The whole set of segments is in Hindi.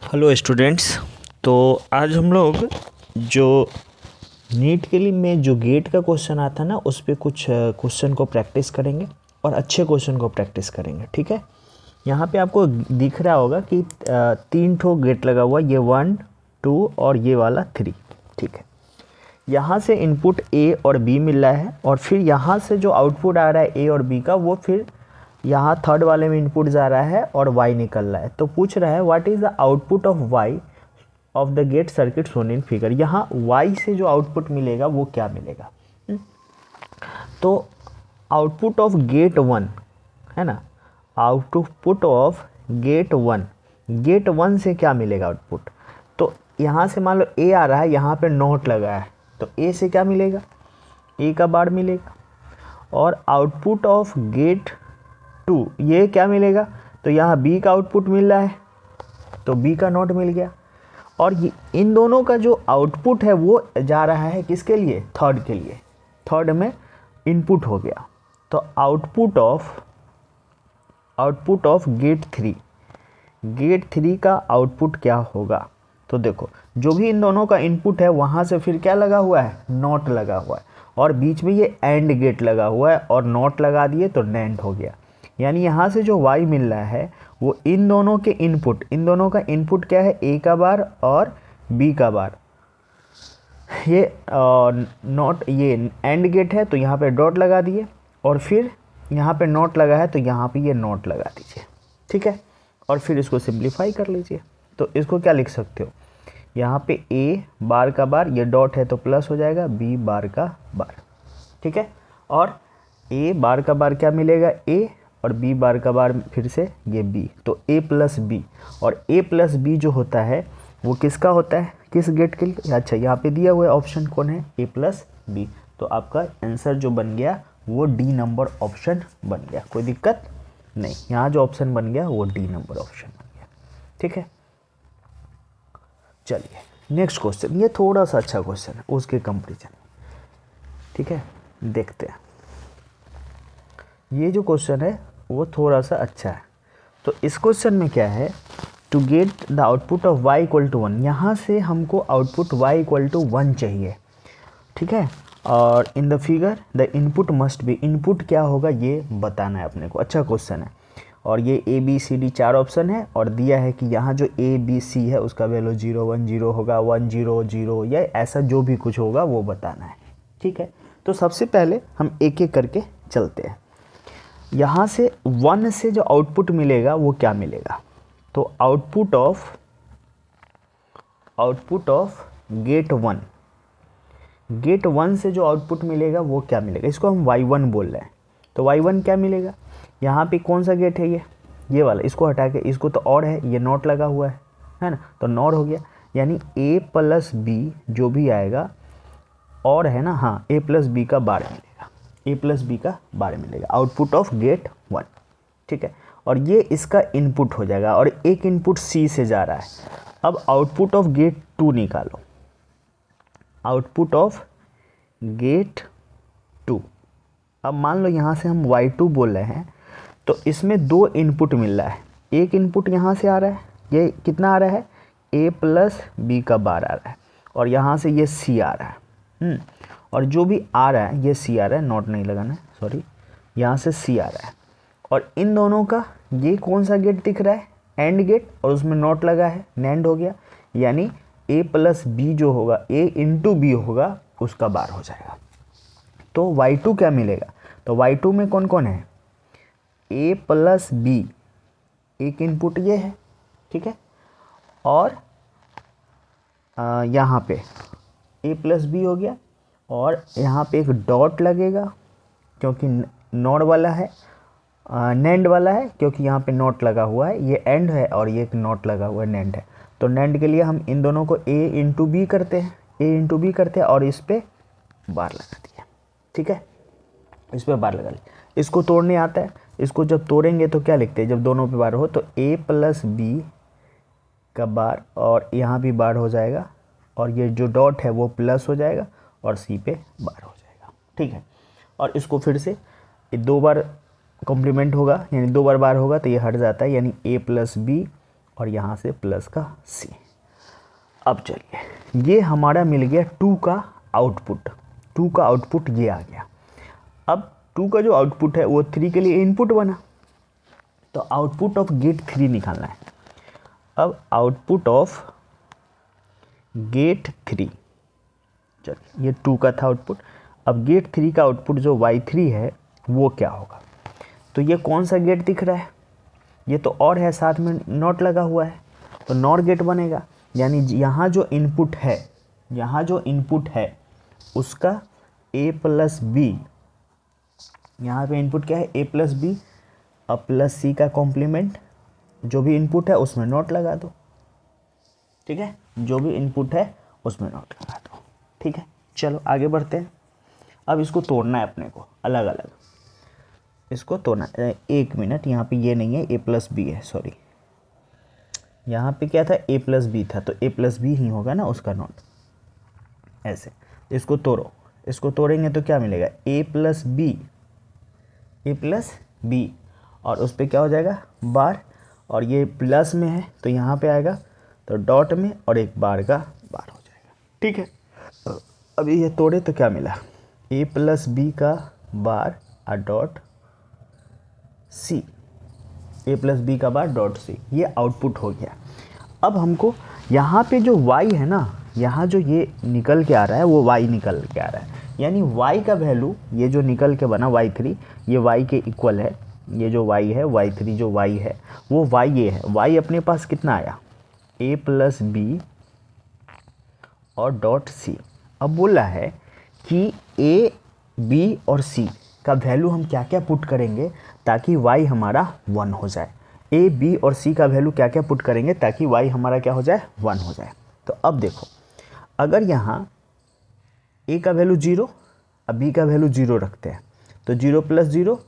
Hello students. तो आज हम लोग जो नीट के लिए में जो गेट का क्वेश्चन आता है ना, उस पे कुछ क्वेश्चन को प्रैक्टिस करेंगे और अच्छे क्वेश्चन को प्रैक्टिस करेंगे। ठीक है, यहाँ पे आपको दिख रहा होगा कि 3 ठो गेट लगा हुआ, ये 1 2 और ये वाला 3। ठीक है, यहाँ से इनपुट ए और बी मिल रहा है और फिर यहाँ से जो आउटपुट आ रहा है ए और बी का, वो फिर यहाँ थर्ड वाले में इनपुट जा रहा है और y निकल रहा है। तो पूछ रहा है what is the output of y of the gate circuit shown in figure. यहाँ y से जो आउटपुट मिलेगा वो क्या मिलेगा। तो आउटपुट ऑफ गेट 1 है ना, आउटपुट ऑफ गेट 1 से क्या मिलेगा आउटपुट। तो यहाँ से मान लो a आ रहा है, यहाँ पे नॉट लगा है, तो a से क्या मिलेगा, a का बार मिलेगा। और आउटपुट ऑफ गेट 2 ये क्या मिलेगा, तो यहाँ b का आउटपुट मिल रहा है तो b का नॉट मिल गया। और ये इन दोनों का जो आउटपुट है वो जा रहा है किसके लिए, थर्ड के लिए, थर्ड में इनपुट हो गया। तो आउटपुट ऑफ गेट 3 का आउटपुट क्या होगा। तो देखो, जो भी इन दोनों का इनपुट है वहाँ से फिर क्या लगा हुआ है, नॉट लगा हुआ है, और बीच में ये एंड गेट लगा हुआ है और नॉट लगा दिए तो नैंड हो गया। यानी यहाँ से जो y मिल रहा है वो इन दोनों के इनपुट, इन दोनों का इनपुट क्या है, a का बार और b का बार। ये नॉट, ये एंड गेट है तो यहाँ पे डॉट लगा दिए, और फिर यहाँ पे नॉट लगा है तो यहाँ पे ये नॉट लगा दीजिए। ठीक है, और फिर इसको सिंप्लीफाई कर लीजिए। तो इसको क्या लिख सकते हो, यहाँ पे a बार का बार, ये डॉट है तो प्लस हो जाएगा, b बार का बार। ठीक है, और a बार का बार क्या मिलेगा, a, और b बार का बार फिर से ये b, तो a प्लस बी। और a प्लस बी जो होता है वो किसका होता है, किस गेट के लिए। अच्छा, यहाँ पे दिया हुआ ऑप्शन कौन है, a प्लस बी। तो आपका आंसर जो बन गया वो डी नंबर ऑप्शन बन गया, कोई दिक्कत नहीं। यहाँ जो ऑप्शन बन गया वो डी नंबर ऑप्शन बन गया। ठीक है, चलिए नेक्स्ट क्वेश्चन, ये थोड़ा सा अच्छा क्वेश्चन है उसके कंपेरिजन। ठीक है, देखते हैं। ये जो क्वेश्चन है वो थोड़ा सा अच्छा है। तो इस क्वेश्चन में क्या है, to get the output of y equal to 1, यहाँ से हमको आउटपुट y इक्वल टू 1 चाहिए। ठीक है, और in the figure the input must be, input क्या होगा ये बताना है अपने को। अच्छा क्वेश्चन है, और ये a b c d 4 option है, और दिया है कि यहाँ जो a b c है उसका वैल्यू 0 1 0 होगा, 1 0 0 या ऐसा जो भी कुछ होगा वो बताना है। ठीक है, तो सबसे पहले हम एक एक करके चलते हैं। यहाँ से 1 से जो आउटपुट मिलेगा वो क्या मिलेगा, तो आउटपुट ऑफ गेट 1 से जो आउटपुट मिलेगा वो क्या मिलेगा, इसको हम y1 बोल रहे हैं। तो y1 क्या मिलेगा, यहाँ पे कौन सा गेट है, ये वाला, इसको हटा के, इसको तो और है, ये नॉट लगा हुआ है ना, तो नॉट हो गया। यानी a प्लस बी जो भी आएगा, और है ना, हाँ, a प्लस बी का बार मिलेगा, a प्लस बी का बार मिलेगा, आउटपुट ऑफ गेट 1। ठीक है, और ये इसका इनपुट हो जाएगा, और एक इनपुट c से जा रहा है। अब आउटपुट ऑफ गेट 2 निकालो, आउटपुट ऑफ गेट 2। अब मान लो यहाँ से हम y2 बोल रहे हैं, तो इसमें 2 इनपुट मिल रहा है। एक इनपुट यहाँ से आ रहा है, ये कितना आ रहा है, a प्लस बी का बार आ रहा है, और यहाँ से ये c आ रहा है। और जो भी आ रहा है ये c आ रहा है, नोट नहीं लगाना है, सॉरी, यहाँ से c आ रहा है। और इन दोनों का ये कौन सा गेट दिख रहा है, एंड गेट, और उसमें नॉट लगा है, नैंड हो गया। यानी a प्लस बी जो होगा, a इंटू बी होगा, उसका बार हो जाएगा। तो y2 क्या मिलेगा, तो y2 में कौन कौन है, a प्लस बी, एक इनपुट ये है। ठीक है, और यहाँ पे a प्लस बी हो गया, और यहाँ पे एक डॉट लगेगा क्योंकि नॉट वाला है, नैंड वाला है क्योंकि यहाँ पे नॉट लगा हुआ है, ये एंड है और ये एक नॉट लगा हुआ है, नैंड है। तो नैंड के लिए हम इन दोनों को a इंटू बी करते हैं, और इस पर बार लगा दिया। ठीक है, इस पर बार लगा लिया। इसको तोड़ने आता है, इसको जब तोड़ेंगे तो क्या लिखते हैं, जब दोनों पे बार हो तो a प्लस बी का बार, और यहाँ भी बार हो जाएगा, और ये जो डॉट है वो प्लस हो जाएगा, और c पे बार हो जाएगा। ठीक है, और इसको फिर से 2 बार कॉम्प्लीमेंट होगा, यानी 2 बार बार होगा तो ये हट जाता है, यानी a प्लस बी और यहाँ से प्लस का सी। अब चलिए, ये हमारा मिल गया 2 का आउटपुट, 2 का आउटपुट ये आ गया। अब 2 का जो आउटपुट है वो 3 के लिए इनपुट बना, तो आउटपुट ऑफ गेट 3 निकालना है। अब आउटपुट ऑफ गेट 3, चलिए ये 2 का था आउटपुट। अब गेट 3 का आउटपुट जो y3 है वो क्या होगा? तो ये कौन सा गेट दिख रहा है? ये तो और है, साथ में नॉट लगा हुआ है, तो नॉर गेट बनेगा। यानी यहाँ जो इनपुट है, यहाँ जो इनपुट है उसका a प्लस बी, यहाँ पे इनपुट क्या है? a प्लस बी अब प्लस सी का कॉम्प्लीमेंट, जो भी इनपुट है उसमें नॉट लगा दो, ठीक है, जो भी इनपुट है उसमें नॉट लगा दो, ठीक है। चलो आगे बढ़ते हैं। अब इसको तोड़ना है अपने को अलग अलग, इसको तोड़ना है। 1 मिनट, यहाँ पे ये नहीं है, a प्लस बी है, सॉरी, यहाँ पे क्या था? a प्लस बी था, तो a प्लस बी ही होगा ना उसका नॉट, ऐसे। इसको तोड़ो, इसको तोड़ेंगे तो क्या मिलेगा? a प्लस बी, और उस पर क्या हो जाएगा? बार, और ये प्लस में है तो यहाँ पे आएगा तो डॉट में, और एक बार का बार हो जाएगा, ठीक है। अभी ये तोड़े तो क्या मिला? a प्लस बी का बार और dot C, a plus B का बार डॉट सी, ये आउटपुट हो गया। अब हमको यहाँ पे जो y है ना, यहाँ जो ये निकल के आ रहा है वो y निकल के आ रहा है, यानी y का वैल्यू, ये जो निकल के बना y3, ये y के इक्वल है। ये जो y है, y3 जो y है वो y ये है। y अपने पास कितना आया? a प्लस बी और डॉट सी। अब बोला है कि a, b और c का वैल्यू हम क्या क्या पुट करेंगे ताकि y हमारा 1 हो जाए। a, b और c का वैल्यू क्या क्या पुट करेंगे ताकि y हमारा क्या हो जाए? 1 हो जाए। तो अब देखो, अगर यहाँ a का वैल्यू 0, अब b का वैल्यू 0 रखते हैं, तो 0 प्लस 0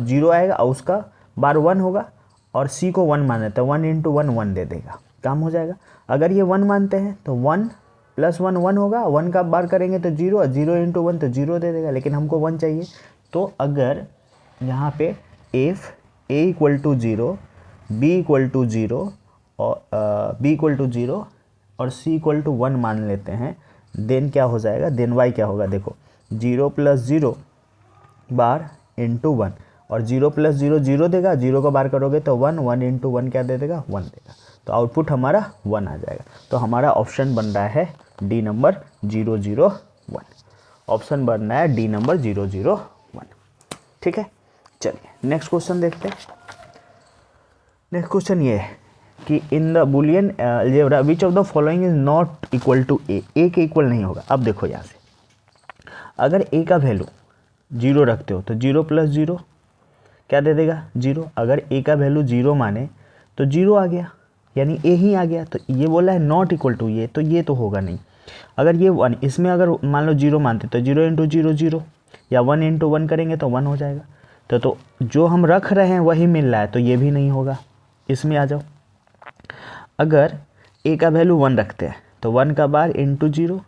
0 आएगा, और उसका बार 1 होगा, और c को 1 माने तो 1 इंटू 1 1 दे देगा, काम हो जाएगा। अगर ये 1 मानते हैं तो 1 प्लस 1 1 होगा, 1 का बार करेंगे तो 0, और 0 इंटू 1 तो 0 दे देगा, लेकिन हमको 1 चाहिए। तो अगर यहाँ पे if a equal to 0, b equal to 0 और b इक्वल टू 0 और c इक्वल टू 1 मान लेते हैं, देन क्या हो जाएगा? देन y क्या होगा? देखो 0 प्लस 0 बार इंटू 1, और 0 प्लस 0 0 देगा, 0 का बार करोगे तो 1, 1 इंटू 1 क्या दे देगा? 1 देगा, तो आउटपुट हमारा 1 आ जाएगा। तो हमारा ऑप्शन बन रहा है डी नंबर 001, ऑप्शन बन रहा है डी नंबर 001, ठीक है। चलिए नेक्स्ट क्वेश्चन देखते हैं। नेक्स्ट क्वेश्चन ये है कि in the Boolean algebra which of the following is not equal to A के इक्वल नहीं होगा। अब देखो यहाँ से, अगर a का वैल्यू 0 रखते हो तो 0 प्लस 0 क्या दे देगा? 0। अगर a का वैल्यू 0 माने तो 0 आ गया, यानी a ही आ गया। तो ये बोला है नॉट इक्वल टू ये, तो ये तो होगा नहीं। अगर ये 1, इसमें अगर मान लो 0 मानते तो 0 इंटू 0 0, या 1 इंटू 1 करेंगे तो 1 हो जाएगा। तो जो हम रख रहे हैं वही मिल रहा है, तो ये भी नहीं होगा। इसमें आ जाओ, अगर a का वैल्यू 1 रखते हैं तो 1 का बार इंटू 0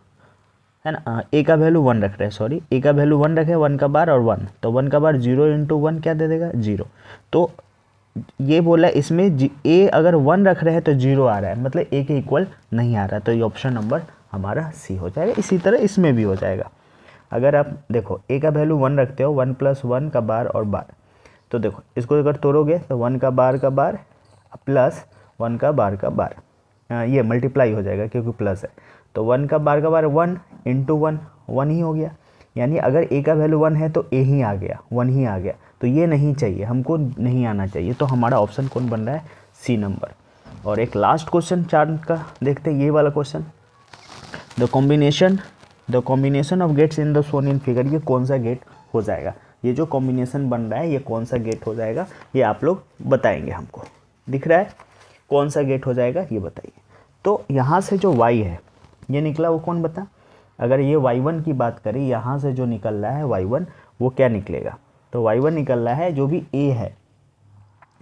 है ना, a का वैल्यू 1 रख रहे हैं, सॉरी a का वैल्यू 1 रखे, 1 का बार और 1, तो 1 का बार 0 इंटू 1 क्या दे देगा? 0। तो ये बोला इसमें a अगर 1 रख रहे हैं तो 0 आ रहा है, मतलब a के इक्वल नहीं आ रहा, तो ये ऑप्शन नंबर हमारा सी हो जाएगा। इसी तरह इसमें भी हो जाएगा। अगर आप देखो a का वैल्यू 1 रखते हो, 1 प्लस 1 का बार और बार, तो देखो इसको अगर तोड़ोगे तो 1 का बार प्लस 1 का बार का बार, ये मल्टीप्लाई हो जाएगा क्योंकि प्लस है, तो 1 का बार 1 इंटू 1 1 ही हो गया। यानी अगर a का वैल्यू 1 है तो a ही आ गया, 1 ही आ गया, तो ये नहीं चाहिए, हमको नहीं आना चाहिए। तो हमारा ऑप्शन कौन बन रहा है? C number. और एक लास्ट क्वेश्चन 4 का देखते हैं, ये वाला question, the combination of gates in the shown in figure, ये कौन सा गेट हो जाएगा? ये जो कॉम्बिनेशन बन रहा है ये कौन सा गेट हो जाएगा, ये आप लोग बताएंगे। हमको दिख रहा है कौन सा गेट हो जाएगा, ये बताइए। तो यहाँ से जो y है ये निकला, वो कौन बता? अगर ये y1 की बात करें, यहाँ से जो निकल रहा है y1, वो क्या निकलेगा? तो y1 निकल रहा है जो भी a है,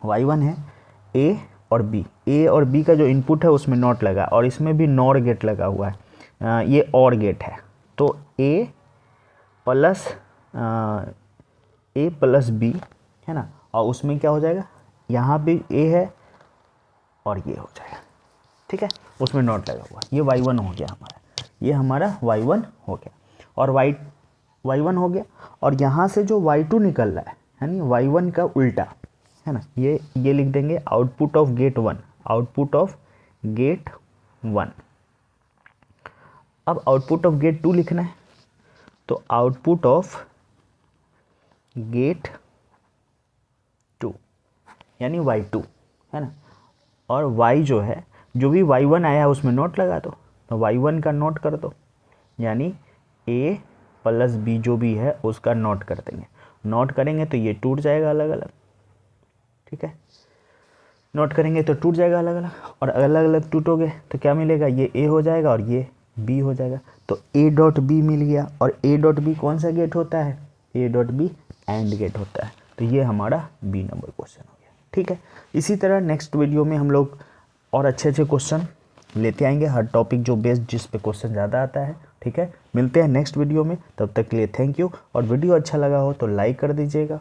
y1 है a और b का जो इनपुट है उसमें नॉट लगा, और इसमें भी नॉर गेट लगा हुआ है, ये और गेट है। तो a प्लस b है ना, और उसमें क्या हो जाएगा? यहाँ भी a है और ये हो जाएगा, ठीक है, उसमें नॉट लगा हुआ, ये y1 हो गया हमारा, ये हमारा y1 हो गया और y1 हो गया। और यहाँ से जो y2 निकल रहा है ना y1 का उल्टा, है ना, ये लिख देंगे output of gate 1, output of gate 1। अब आउटपुट ऑफ गेट 2 लिखना है, तो आउटपुट ऑफ गेट 2 यानी y2, है ना, और y जो है, जो भी y1 आया है उसमें नोट लगा दो, तो y1 का नोट कर दो, यानी a प्लस b जो भी है उसका नोट कर देंगे। नोट करेंगे तो ये टूट जाएगा अलग अलग, ठीक है, नोट करेंगे तो टूट जाएगा अलग अलग, और अलग अलग टूटोगे तो क्या मिलेगा, ये a हो जाएगा और ये b हो जाएगा, तो a डॉट b मिल गया। और a डॉट b कौन सा गेट होता है, a dot b and gate होता है, तो ये हमारा b नंबर क्वेश्चन हो गया, ठीक है। इसी तरह नेक्स्ट वीडियो में हम लोग और अच्छे अच्छे क्वेश्चन लेते आएंगे, हर टॉपिक जो बेस्ड जिस पे क्वेश्चन ज़्यादा आता है, ठीक है। मिलते हैं नेक्स्ट वीडियो में, तब तक के लिए थैंक यू। और वीडियो अच्छा लगा हो तो लाइक कर दीजिएगा।